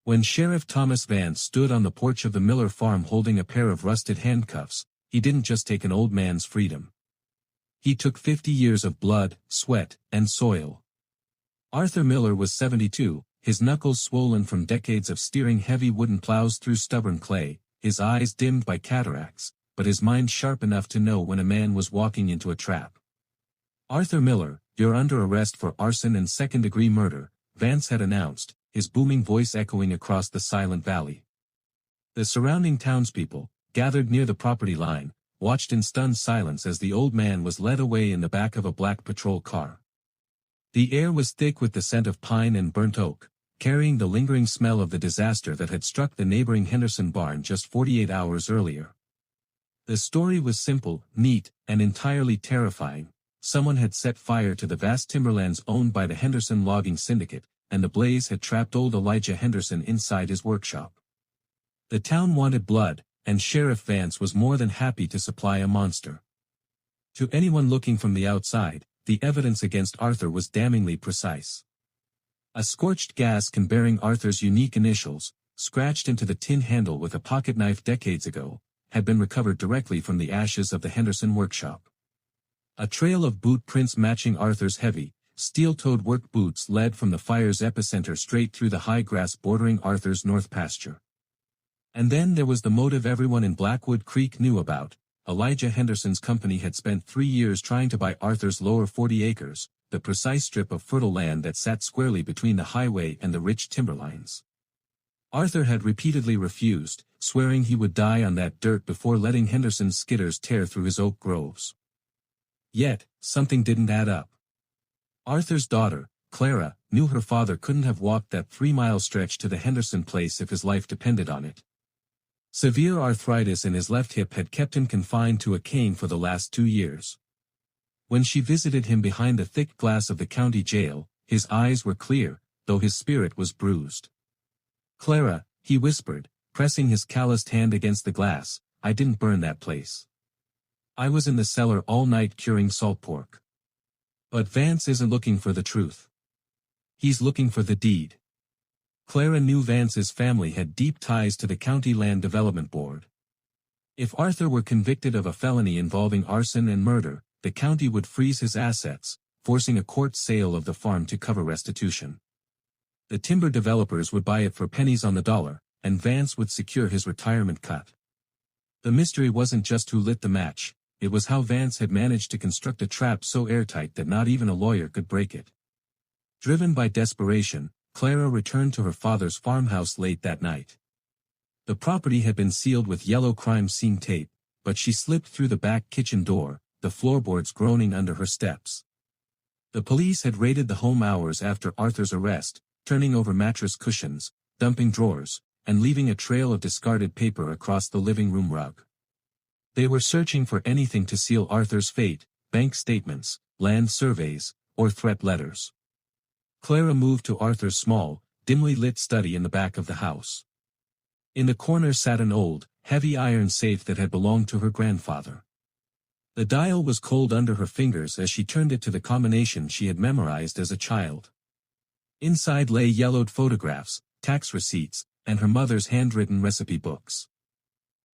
When Sheriff Thomas Vance stood on the porch of the Miller farm holding a pair of rusted handcuffs, he didn't just take an old man's freedom. He took 50 years of blood, sweat, and soil. Arthur Miller was 72, his knuckles swollen from decades of steering heavy wooden plows through stubborn clay, his eyes dimmed by cataracts, but his mind sharp enough to know when a man was walking into a trap. "Arthur Miller, you're under arrest for arson and second-degree murder," Vance had announced, his booming voice echoing across the silent valley. The surrounding townspeople, gathered near the property line, watched in stunned silence as the old man was led away in the back of a black patrol car. The air was thick with the scent of pine and burnt oak, carrying the lingering smell of the disaster that had struck the neighboring Henderson barn just 48 hours earlier. The story was simple, neat, and entirely terrifying. Someone had set fire to the vast timberlands owned by the Henderson Logging Syndicate, and the blaze had trapped old Elijah Henderson inside his workshop. The town wanted blood, and Sheriff Vance was more than happy to supply a monster. To anyone looking from the outside, the evidence against Arthur was damningly precise. A scorched gas can bearing Arthur's unique initials, scratched into the tin handle with a pocketknife decades ago, had been recovered directly from the ashes of the Henderson workshop. A trail of boot prints matching Arthur's heavy, steel-toed work boots led from the fire's epicenter straight through the high grass bordering Arthur's north pasture. And then there was the motive everyone in Blackwood Creek knew about. Elijah Henderson's company had spent 3 years trying to buy Arthur's lower 40 acres, the precise strip of fertile land that sat squarely between the highway and the rich timberlines. Arthur had repeatedly refused, swearing he would die on that dirt before letting Henderson's skidders tear through his oak groves. Yet, something didn't add up. Arthur's daughter, Clara, knew her father couldn't have walked that 3-mile stretch to the Henderson place if his life depended on it. Severe arthritis in his left hip had kept him confined to a cane for the last 2 years. When she visited him behind the thick glass of the county jail, his eyes were clear, though his spirit was bruised. "Clara," he whispered, pressing his calloused hand against the glass, "I didn't burn that place. I was in the cellar all night curing salt pork." But Vance isn't looking for the truth. He's looking for the deed. Clara knew Vance's family had deep ties to the County Land Development Board. If Arthur were convicted of a felony involving arson and murder, the county would freeze his assets, forcing a court sale of the farm to cover restitution. The timber developers would buy it for pennies on the dollar, and Vance would secure his retirement cut. The mystery wasn't just who lit the match, it was how Vance had managed to construct a trap so airtight that not even a lawyer could break it. Driven by desperation, Clara returned to her father's farmhouse late that night. The property had been sealed with yellow crime scene tape, but she slipped through the back kitchen door, the floorboards groaning under her steps. The police had raided the home hours after Arthur's arrest, turning over mattress cushions, dumping drawers, and leaving a trail of discarded paper across the living room rug. They were searching for anything to seal Arthur's fate, bank statements, land surveys, or threat letters. Clara moved to Arthur's small, dimly lit study in the back of the house. In the corner sat an old, heavy iron safe that had belonged to her grandfather. The dial was cold under her fingers as she turned it to the combination she had memorized as a child. Inside lay yellowed photographs, tax receipts, and her mother's handwritten recipe books.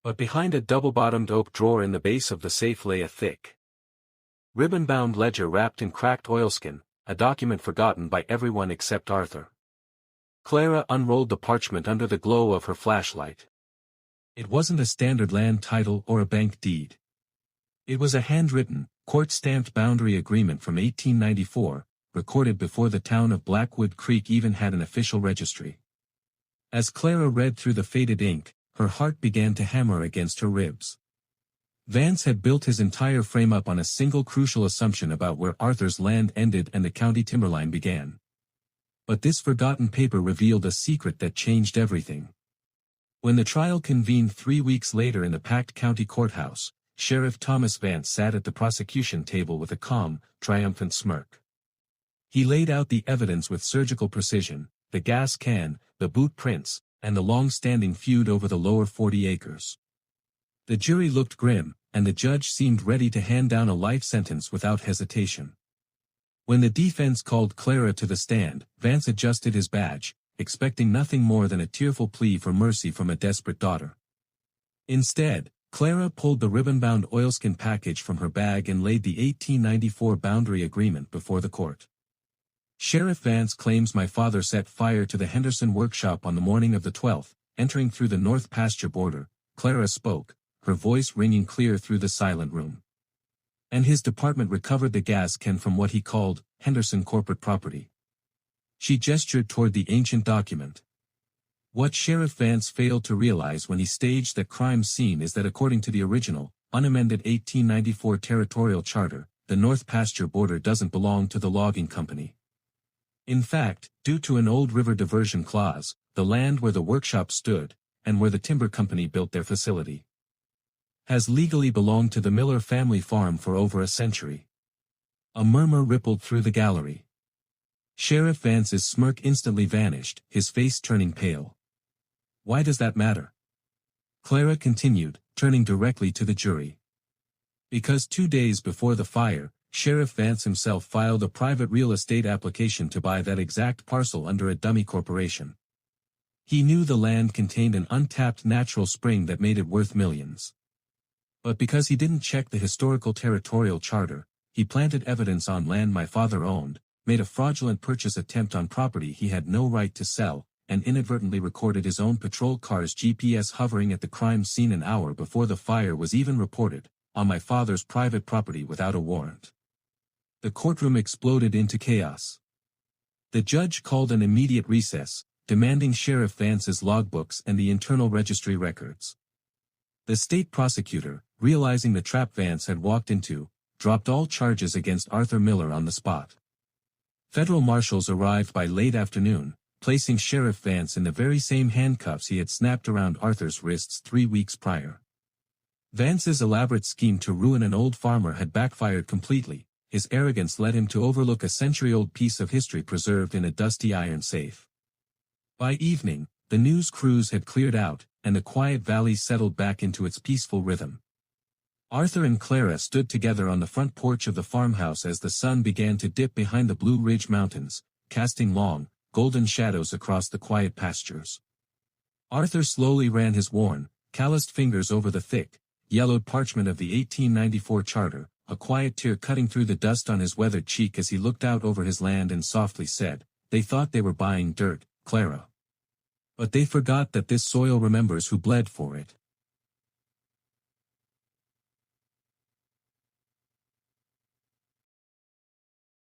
But behind a double-bottomed oak drawer in the base of the safe lay a thick, ribbon-bound ledger wrapped in cracked oilskin, a document forgotten by everyone except Arthur. Clara unrolled the parchment under the glow of her flashlight. It wasn't a standard land title or a bank deed. It was a handwritten, court-stamped boundary agreement from 1894, recorded before the town of Blackwood Creek even had an official registry. As Clara read through the faded ink, her heart began to hammer against her ribs. Vance had built his entire frame up on a single crucial assumption about where Arthur's land ended and the county timberline began. But this forgotten paper revealed a secret that changed everything. When the trial convened 3 weeks later in the packed county courthouse, Sheriff Thomas Vance sat at the prosecution table with a calm, triumphant smirk. He laid out the evidence with surgical precision, the gas can, the boot prints, and the long-standing feud over the lower 40 acres. The jury looked grim, and the judge seemed ready to hand down a life sentence without hesitation. When the defense called Clara to the stand, Vance adjusted his badge, expecting nothing more than a tearful plea for mercy from a desperate daughter. Instead, Clara pulled the ribbon-bound oilskin package from her bag and laid the 1894 boundary agreement before the court. Sheriff Vance claims my father set fire to the Henderson workshop on the morning of the 12th, entering through the north pasture border. Clara spoke, her voice ringing clear through the silent room. And his department recovered the gas can from what he called Henderson corporate property. She gestured toward the ancient document. What Sheriff Vance failed to realize when he staged that crime scene is that according to the original, unamended 1894 territorial charter, the north pasture border doesn't belong to the logging company. In fact, due to an old river diversion clause, the land where the workshop stood, and where the timber company built their facility, has legally belonged to the Miller family farm for over a century. A murmur rippled through the gallery. Sheriff Vance's smirk instantly vanished, his face turning pale. Why does that matter? Clara continued, turning directly to the jury. Because 2 days before the fire, Sheriff Vance himself filed a private real estate application to buy that exact parcel under a dummy corporation. He knew the land contained an untapped natural spring that made it worth millions. But because he didn't check the historical territorial charter, he planted evidence on land my father owned, made a fraudulent purchase attempt on property he had no right to sell, and inadvertently recorded his own patrol car's GPS hovering at the crime scene an hour before the fire was even reported, on my father's private property without a warrant. The courtroom exploded into chaos. The judge called an immediate recess, demanding Sheriff Vance's logbooks and the internal registry records. The state prosecutor, realizing the trap Vance had walked into, dropped all charges against Arthur Miller on the spot. Federal marshals arrived by late afternoon, placing Sheriff Vance in the very same handcuffs he had snapped around Arthur's wrists 3 weeks prior. Vance's elaborate scheme to ruin an old farmer had backfired completely. His arrogance led him to overlook a century-old piece of history preserved in a dusty iron safe. By evening, the news crews had cleared out, and the quiet valley settled back into its peaceful rhythm. Arthur and Clara stood together on the front porch of the farmhouse as the sun began to dip behind the Blue Ridge Mountains, casting long, golden shadows across the quiet pastures. Arthur slowly ran his worn, calloused fingers over the thick, yellowed parchment of the 1894 charter, a quiet tear cutting through the dust on his weathered cheek as he looked out over his land and softly said, "They thought they were buying dirt, Clara. But they forgot that this soil remembers who bled for it."